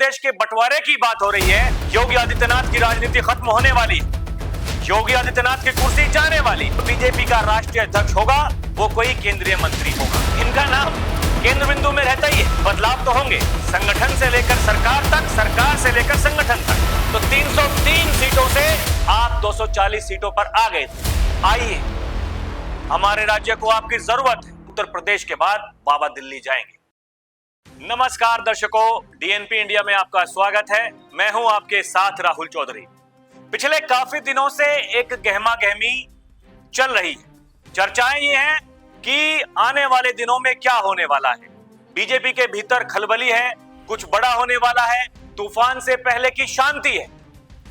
प्रदेश के बंटवारे की बात हो रही है। योगी आदित्यनाथ की राजनीति खत्म होने वाली, योगी आदित्यनाथ की कुर्सी जाने वाली। बीजेपी का राष्ट्रीय अध्यक्ष होगा वो कोई केंद्रीय मंत्री होगा। इनका नाम केंद्र बिंदु में रहता ही है। बदलाव तो होंगे, संगठन से लेकर सरकार तक, सरकार से लेकर संगठन तक। तो 303 सीटों से आप 240 सीटों पर आ गए। आइए, हमारे राज्य को आपकी जरूरत है। उत्तर प्रदेश के बाद बाबा दिल्ली जाएंगे। नमस्कार दर्शकों, डीएनपी इंडिया में आपका स्वागत है। मैं हूं आपके साथ राहुल चौधरी। पिछले काफी दिनों से एक गहमा गहमी चल रही है। चर्चाएं ये हैं कि आने वाले दिनों में क्या होने वाला है। बीजेपी के भीतर खलबली है, कुछ बड़ा होने वाला है, तूफान से पहले की शांति है।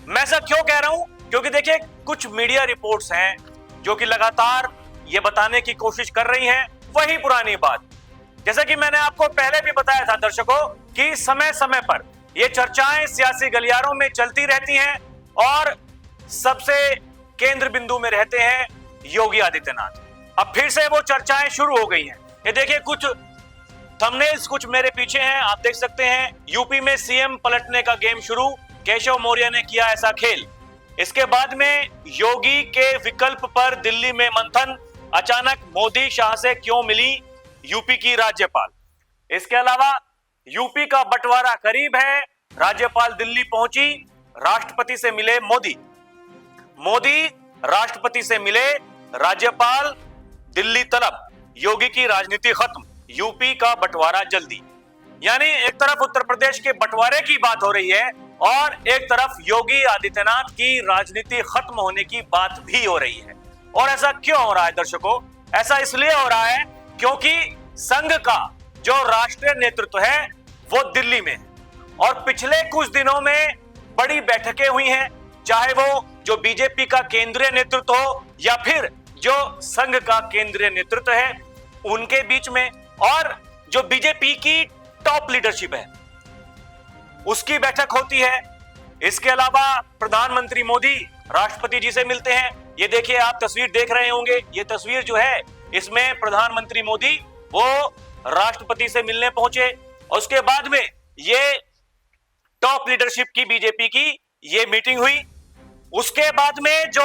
मैं ऐसा क्यों कह रहा हूं? क्योंकि देखिए, कुछ मीडिया रिपोर्ट्स हैं जो कि लगातार ये बताने की कोशिश कर रही हैं वही पुरानी बात। जैसा कि मैंने आपको पहले भी बताया था दर्शकों कि समय समय पर ये चर्चाएं सियासी गलियारों में चलती रहती हैं और सबसे केंद्र बिंदु में रहते हैं योगी आदित्यनाथ। अब फिर से वो चर्चाएं शुरू हो गई हैं। ये देखिए, कुछ थंबनेल्स कुछ मेरे पीछे हैं, आप देख सकते हैं। यूपी में सीएम पलटने का गेम शुरू, केशव मौर्य ने किया ऐसा खेल। इसके बाद में योगी के विकल्प पर दिल्ली में मंथन, अचानक मोदी शाह से क्यों मिली यूपी की राज्यपाल। इसके अलावा यूपी का बंटवारा करीब है, राज्यपाल दिल्ली पहुंची, राष्ट्रपति से मिले मोदी, मोदी राष्ट्रपति से मिले, राज्यपाल दिल्ली तलब, योगी की राजनीति खत्म, यूपी का बंटवारा जल्दी। यानी एक तरफ उत्तर प्रदेश के बंटवारे की बात हो रही है और एक तरफ योगी आदित्यनाथ की राजनीति खत्म होने की बात भी हो रही है। और ऐसा क्यों हो रहा है दर्शकों? ऐसा इसलिए हो रहा है क्योंकि संघ का जो राष्ट्रीय नेतृत्व है वो दिल्ली में है और पिछले कुछ दिनों में बड़ी बैठकें हुई हैं, चाहे वो जो बीजेपी का केंद्रीय नेतृत्व हो या फिर जो संघ का केंद्रीय नेतृत्व है उनके बीच में, और जो बीजेपी की टॉप लीडरशिप है उसकी बैठक होती है। इसके अलावा प्रधानमंत्री मोदी राष्ट्रपति जी से मिलते हैं। ये देखिए, आप तस्वीर देख रहे होंगे, ये तस्वीर जो है इसमें प्रधानमंत्री मोदी वो राष्ट्रपति से मिलने पहुंचे और उसके बाद में ये टॉप लीडरशिप की बीजेपी की ये मीटिंग हुई। उसके बाद में जो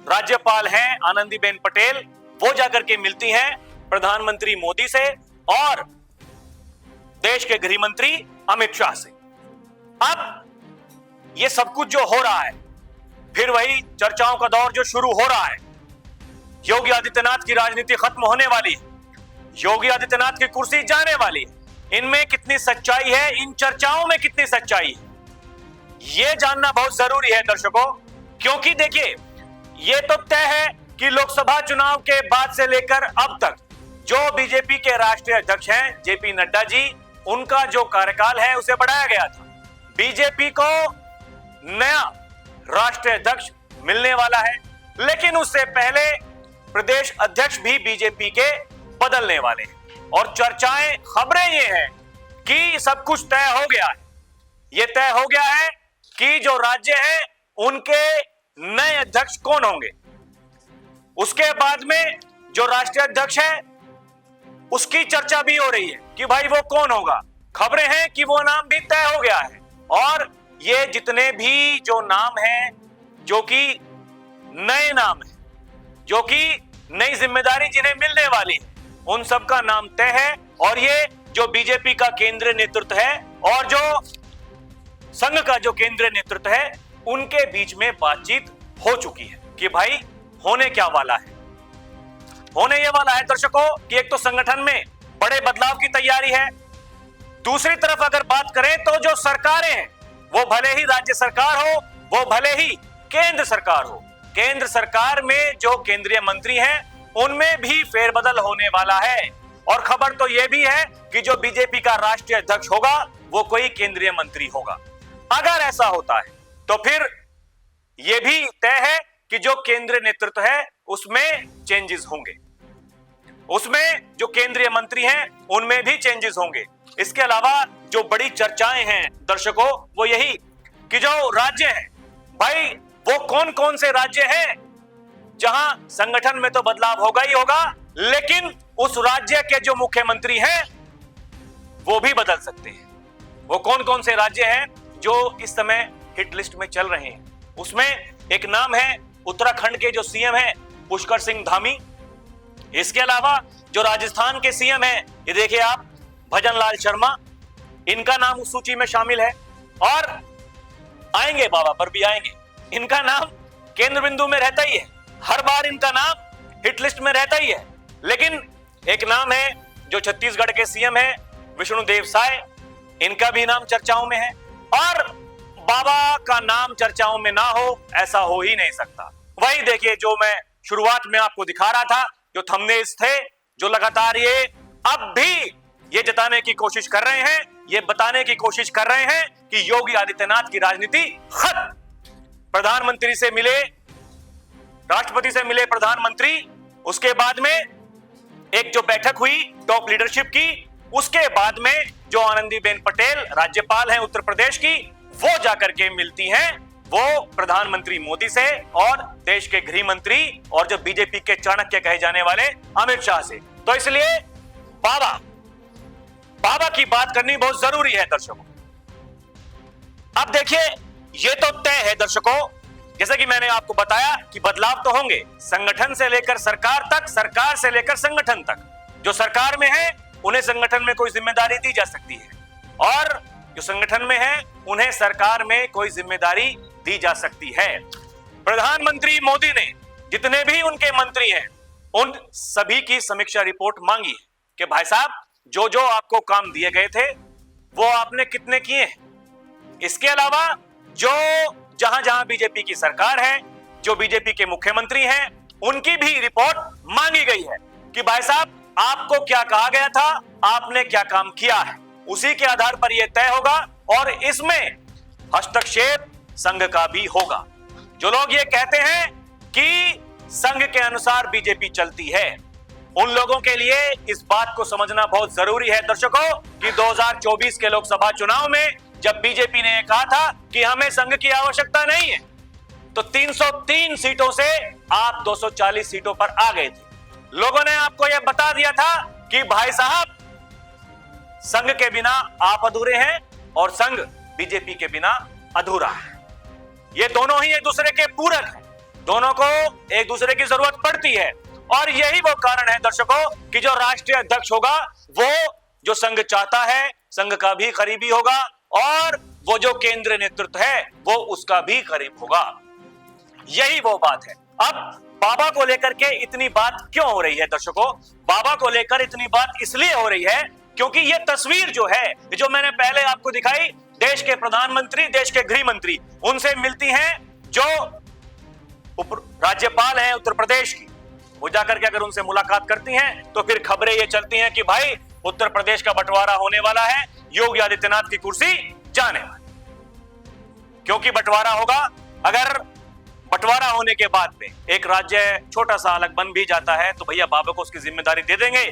राज्यपाल हैं आनंदीबेन पटेल वो जाकर के मिलती हैं प्रधानमंत्री मोदी से और देश के गृह मंत्री अमित शाह से। अब ये सब कुछ जो हो रहा है, फिर वही चर्चाओं का दौर जो शुरू हो रहा है। योगी आदित्यनाथ की राजनीति खत्म होने वाली है, योगी आदित्यनाथ की कुर्सी जाने वाली है। इनमें कितनी सच्चाई है, इन चर्चाओं में कितनी सच्चाई है, यह जानना बहुत जरूरी है दर्शकों। क्योंकि देखिए, यह तो तय है कि लोकसभा चुनाव के बाद से लेकर अब तक जो बीजेपी के राष्ट्रीय अध्यक्ष हैं जेपी नड्डा जी, उनका जो कार्यकाल है उसे बढ़ाया गया था। बीजेपी को नया राष्ट्रीय अध्यक्ष मिलने वाला है, लेकिन उससे पहले प्रदेश अध्यक्ष भी बीजेपी के बदलने वाले हैं। और चर्चाएं, खबरें ये हैं कि सब कुछ तय हो गया है। ये तय हो गया है कि जो राज्य हैं उनके नए अध्यक्ष कौन होंगे। उसके बाद में जो राष्ट्रीय अध्यक्ष है उसकी चर्चा भी हो रही है कि भाई वो कौन होगा। खबरें हैं कि वो नाम भी तय हो गया है और ये जितने भी जो नाम हैं, जो कि नए नाम हैं, जो कि नई जिम्मेदारी जिन्हें मिलने वाली है, उन सब का नाम तय है। और ये जो बीजेपी का केंद्रीय नेतृत्व है और जो संघ का जो केंद्रीय नेतृत्व है उनके बीच में बातचीत हो चुकी है कि भाई होने क्या वाला है। होने ये वाला है दर्शकों कि एक तो संगठन में बड़े बदलाव की तैयारी है, दूसरी तरफ अगर बात करें तो जो सरकारें हैं वो भले ही राज्य सरकार हो, वो भले ही केंद्र सरकार हो, केंद्र सरकार में जो केंद्रीय मंत्री हैं उनमें भी फेरबदल होने वाला है। और खबर तो यह भी है कि जो बीजेपी का राष्ट्रीय अध्यक्ष होगा वो कोई केंद्रीय मंत्री होगा। अगर ऐसा होता है तो फिर यह भी तय है कि जो केंद्रीय नेतृत्व है उसमें चेंजेस होंगे, उसमें जो केंद्रीय मंत्री हैं उनमें भी चेंजेस होंगे। इसके अलावा जो बड़ी चर्चाएं हैं दर्शकों वो यही कि जो राज्य हैं, भाई वो कौन कौन से राज्य हैं जहां संगठन में तो बदलाव होगा ही होगा, लेकिन उस राज्य के जो मुख्यमंत्री हैं वो भी बदल सकते हैं। वो कौन कौन से राज्य हैं जो इस समय हिट लिस्ट में चल रहे हैं। उसमें एक नाम है उत्तराखंड के जो सीएम हैं पुष्कर सिंह धामी। इसके अलावा जो राजस्थान के सीएम हैं, ये देखिए आप, भजन लाल शर्मा, इनका नाम उस सूची में शामिल है। और आएंगे बाबा पर भी आएंगे, इनका नाम केंद्र बिंदु में रहता ही है, हर बार इनका नाम हिट लिस्ट में रहता ही है। लेकिन एक नाम है जो छत्तीसगढ़ के सीएम है विष्णुदेव साय, इनका भी नाम चर्चाओं में है। और बाबा का नाम चर्चाओं में ना हो ऐसा हो ही नहीं सकता। वही देखिए जो मैं शुरुआत में आपको दिखा रहा था, जो थंबनेल्स थे, जो लगातार ये अब भी ये जताने की कोशिश कर रहे हैं, ये बताने की कोशिश कर रहे हैं कि योगी आदित्यनाथ की राजनीति खत्म। प्रधानमंत्री से मिले, राष्ट्रपति से मिले प्रधानमंत्री, उसके बाद में एक जो बैठक हुई टॉप लीडरशिप की, उसके बाद में जो आनंदीबेन पटेल राज्यपाल हैं उत्तर प्रदेश की, वो जाकर के मिलती हैं वो प्रधानमंत्री मोदी से और देश के गृह मंत्री और जो बीजेपी के चाणक्य कहे जाने वाले अमित शाह से। तो इसलिए बाबा की बात करनी बहुत जरूरी है दर्शकों। अब देखिए ये तो तय है दर्शकों, जैसे कि मैंने आपको बताया कि बदलाव तो होंगे, संगठन से लेकर सरकार तक, सरकार से लेकर संगठन तक। जो सरकार में है उन्हें संगठन में कोई जिम्मेदारी दी जा सकती है, और जो संगठन में है उन्हें सरकार में कोई जिम्मेदारी दी जा सकती है। प्रधानमंत्री मोदी ने जितने भी उनके मंत्री हैं उन सभी की समीक्षा रिपोर्ट मांगी है कि भाई साहब जो जो आपको काम दिए गए थे वो आपने कितने किए हैं। इसके अलावा जो जहां जहां बीजेपी की सरकार है, जो बीजेपी के मुख्यमंत्री हैं, उनकी भी रिपोर्ट मांगी गई है कि भाई साहब आपको क्या कहा गया था, आपने क्या काम किया है। उसी के आधार पर यह तय होगा और इसमें हस्तक्षेप संघ का भी होगा। जो लोग ये कहते हैं कि संघ के अनुसार बीजेपी चलती है, उन लोगों के लिए इस बात को समझना बहुत जरूरी है दर्शकों कि 2024 के लोकसभा चुनाव में जब बीजेपी ने कहा था कि हमें संघ की आवश्यकता नहीं है, तो 303 सीटों से आप 240 सीटों पर आ गए थे। लोगों ने आपको यह बता दिया था कि भाई साहब संघ के बिना आप अधूरे हैं और संघ बीजेपी के बिना अधूरा है। ये दोनों ही एक दूसरे के पूरक हैं, दोनों को एक दूसरे की जरूरत पड़ती है। और यही वो कारण है दर्शकों कि जो राष्ट्रीय अध्यक्ष होगा वो जो संघ चाहता है, संघ का भी करीबी होगा, और वो जो केंद्रीय नेतृत्व है वो उसका भी करीब होगा। यही वो बात है। अब बाबा को लेकर के इतनी बात क्यों हो रही है दर्शकों? बाबा को लेकर इतनी बात इसलिए हो रही है क्योंकि ये तस्वीर जो है, जो मैंने पहले आपको दिखाई, देश के प्रधानमंत्री, देश के गृह मंत्री उनसे मिलती हैं जो राज्यपाल हैं उत्तर प्रदेश की। वो जाकर के अगर उनसे मुलाकात करती हैं तो फिर खबरें ये चलती हैं कि भाई उत्तर प्रदेश का बंटवारा होने वाला है, योगी आदित्यनाथ की कुर्सी जाने वाली। क्योंकि बंटवारा होगा, अगर बंटवारा होने के बाद में एक राज्य छोटा सा अलग बन भी जाता है तो भैया बाबा को उसकी जिम्मेदारी दे देंगे,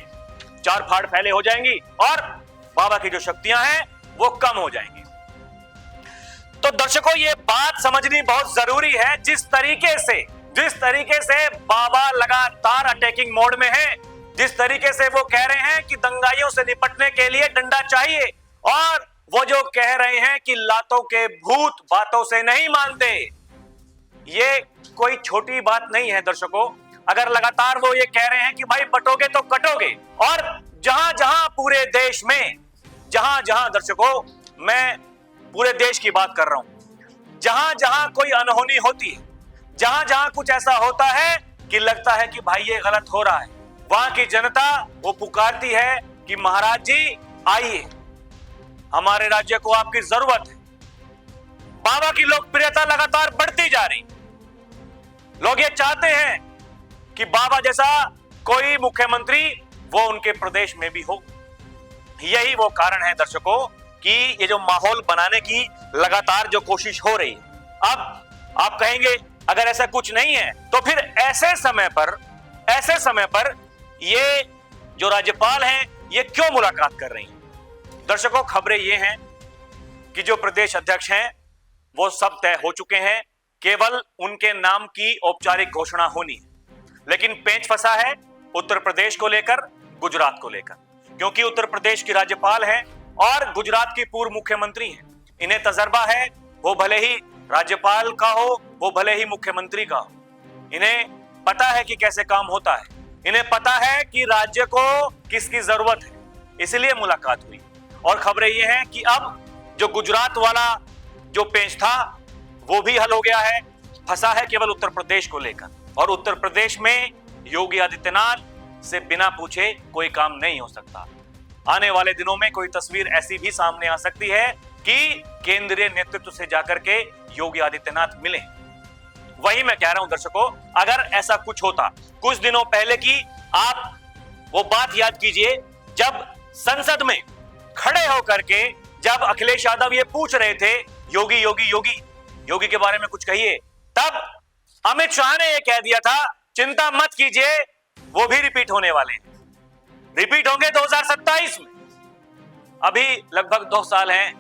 चार फाड़ फैले हो जाएंगी और बाबा की जो शक्तियां हैं वो कम हो जाएंगी। तो दर्शकों ये बात समझनी बहुत जरूरी है। जिस तरीके से बाबा लगातार अटैकिंग मोड में है, जिस तरीके से वो कह रहे हैं कि दंगाइयों से निपटने के लिए डंडा चाहिए, और वो जो कह रहे हैं कि लातों के भूत बातों से नहीं मानते, ये कोई छोटी बात नहीं है दर्शकों। अगर लगातार वो ये कह रहे हैं कि भाई बटोगे तो कटोगे, और जहां जहां पूरे देश में, जहां जहां दर्शकों मैं पूरे देश की बात कर रहा हूं, जहां जहां कोई अनहोनी होती है, जहां जहां कुछ ऐसा होता है कि लगता है कि भाई ये गलत हो रहा है, वहां की जनता वो पुकारती है कि महाराज जी आइए, हमारे राज्य को आपकी जरूरत है। बाबा की लोकप्रियता लगातार बढ़ती जा रही, लोग ये चाहते हैं कि बाबा जैसा कोई मुख्यमंत्री वो उनके प्रदेश में भी हो। यही वो कारण है दर्शकों कि ये जो माहौल बनाने की लगातार जो कोशिश हो रही है। अब आप कहेंगे अगर ऐसा कुछ नहीं है तो फिर ऐसे समय पर ये जो राज्यपाल हैं ये क्यों मुलाकात कर रही हैं? दर्शकों खबरें ये हैं कि जो प्रदेश अध्यक्ष हैं वो सब तय हो चुके हैं, केवल उनके नाम की औपचारिक घोषणा होनी है। लेकिन पेंच फंसा है उत्तर प्रदेश को लेकर, गुजरात को लेकर, क्योंकि उत्तर प्रदेश की राज्यपाल हैं और गुजरात की पूर्व मुख्यमंत्री हैं। इन्हें तजर्बा है, वो भले ही राज्यपाल का हो, वो भले ही मुख्यमंत्री का हो। इन्हें पता है कि कैसे काम होता है, इन्हें पता है कि राज्य को किसकी जरूरत है, इसलिए मुलाकात हुई। और खबरें ये हैं कि अब जो गुजरात वाला जो पेंच था वो भी हल हो गया है, फंसा है केवल उत्तर प्रदेश को लेकर। और उत्तर प्रदेश में योगी आदित्यनाथ से बिना पूछे कोई काम नहीं हो सकता। आने वाले दिनों में कोई तस्वीर ऐसी भी सामने आ सकती है कि केंद्रीय नेतृत्व से जाकर के योगी आदित्यनाथ मिले। वही मैं कह रहा हूं दर्शकों, अगर ऐसा कुछ होता, कुछ दिनों पहले की आप वो बात याद कीजिए जब संसद में खड़े होकर के जब अखिलेश यादव ये पूछ रहे थे योगी योगी योगी योगी के बारे में कुछ कहिए, तब अमित शाह ने ये कह दिया था चिंता मत कीजिए, वो भी रिपीट होने वाले हैं, रिपीट होंगे 2027 में। अभी लगभग 2 साल हैं,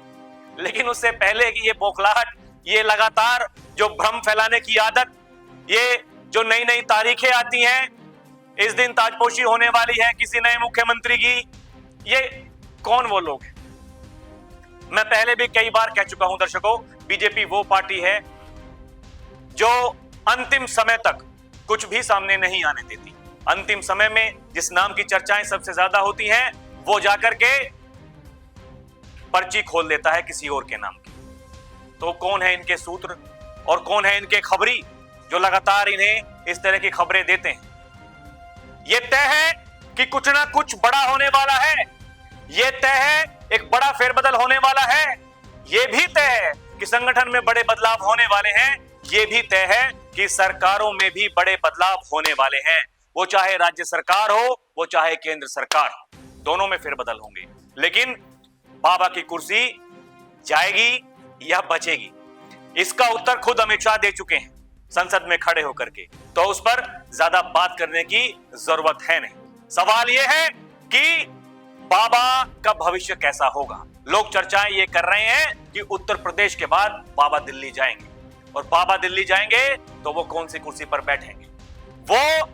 लेकिन उससे पहले की ये बौखलाहट, ये लगातार जो भ्रम फैलाने की आदत, ये जो नई नई तारीखें आती हैं, इस दिन ताजपोशी होने वाली है किसी नए मुख्यमंत्री की, ये कौन वो लोग हैं? मैं पहले भी कई बार कह चुका हूं दर्शकों, बीजेपी वो पार्टी है जो अंतिम समय तक कुछ भी सामने नहीं आने देती। अंतिम समय में जिस नाम की चर्चाएं सबसे ज्यादा होती हैं, वो जाकर के पर्ची खोल देता है किसी और के नाम की। तो कौन है इनके सूत्र और कौन है इनके खबरी जो लगातार इन्हें इस तरह की खबरें देते हैं? यह तय है कि कुछ ना कुछ बड़ा होने वाला है, यह तय है एक बड़ा फेरबदल होने वाला है, यह भी तय है कि संगठन में बड़े बदलाव होने वाले हैं, यह भी तय है कि सरकारों में भी बड़े बदलाव होने वाले हैं। वो चाहे राज्य सरकार हो, वो चाहे केंद्र सरकार हो, दोनों में फेरबदल होंगे। लेकिन बाबा की कुर्सी जाएगी या बचेगी, इसका उत्तर खुद अमित शाह दे चुके हैं संसद में खड़े होकर के, तो उस पर ज्यादा बात करने की जरूरत है नहीं। सवाल यह है कि बाबा का भविष्य कैसा होगा। लोग चर्चाएं ये कर रहे हैं कि उत्तर प्रदेश के बाद बाबा दिल्ली जाएंगे, और बाबा दिल्ली जाएंगे तो वो कौन सी कुर्सी पर बैठेंगे? वो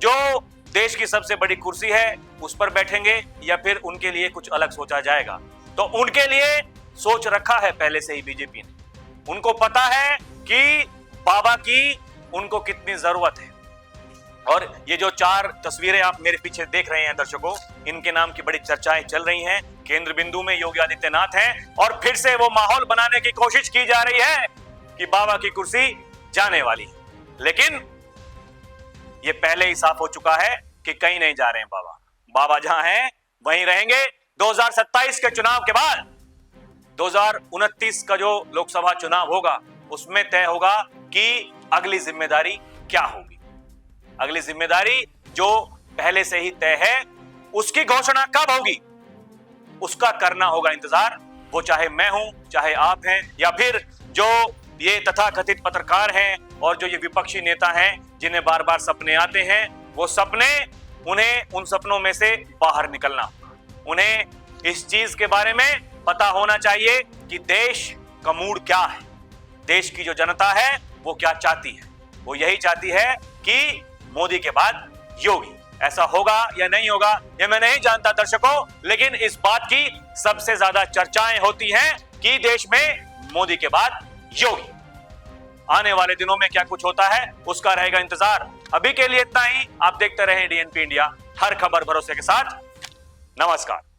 जो देश की सबसे बड़ी कुर्सी है उस पर बैठेंगे, या फिर उनके लिए कुछ अलग सोचा जाएगा? तो उनके लिए सोच रखा है पहले से ही बीजेपी ने। उनको पता है कि बाबा की उनको कितनी जरूरत है। और ये जो 4 तस्वीरें आप मेरे पीछे देख रहे हैं दर्शकों, इनके नाम की बड़ी चर्चाएं चल रही हैं। केंद्र बिंदु में योगी आदित्यनाथ हैं, और फिर से वो माहौल बनाने की कोशिश की जा रही है कि बाबा की कुर्सी जाने वाली है। लेकिन ये पहले ही साफ हो चुका है कि कहीं नहीं जा रहे हैं बाबा। बाबा जहां हैं वहीं रहेंगे। 2027 के चुनाव के बाद 2029 का जो लोकसभा चुनाव होगा, उसमें तय होगा कि अगली जिम्मेदारी क्या होगी। अगली जिम्मेदारी जो पहले से ही तय है, उसकी घोषणा कब होगी, उसका करना होगा इंतजार। वो चाहे मैं हूं, चाहे आप हैं, या फिर जो ये तथाकथित पत्रकार हैं और जो ये विपक्षी नेता हैं जिन्हें बार बार सपने आते हैं, वो सपने, उन्हें उन सपनों में से बाहर निकलना होगा। उन्हें इस चीज के बारे में पता होना चाहिए कि देश का मूड क्या है, देश की जो जनता है वो क्या चाहती है। वो यही चाहती है कि मोदी के बाद योगी। ऐसा होगा या नहीं होगा ये मैं नहीं जानता दर्शकों, लेकिन इस बात की सबसे ज्यादा चर्चाएं होती हैं कि देश में मोदी के बाद योगी। आने वाले दिनों में क्या कुछ होता है उसका रहेगा इंतजार। अभी के लिए इतना ही। आप देखते रहें डीएनपी इंडिया, हर खबर भरोसे के साथ। नमस्कार।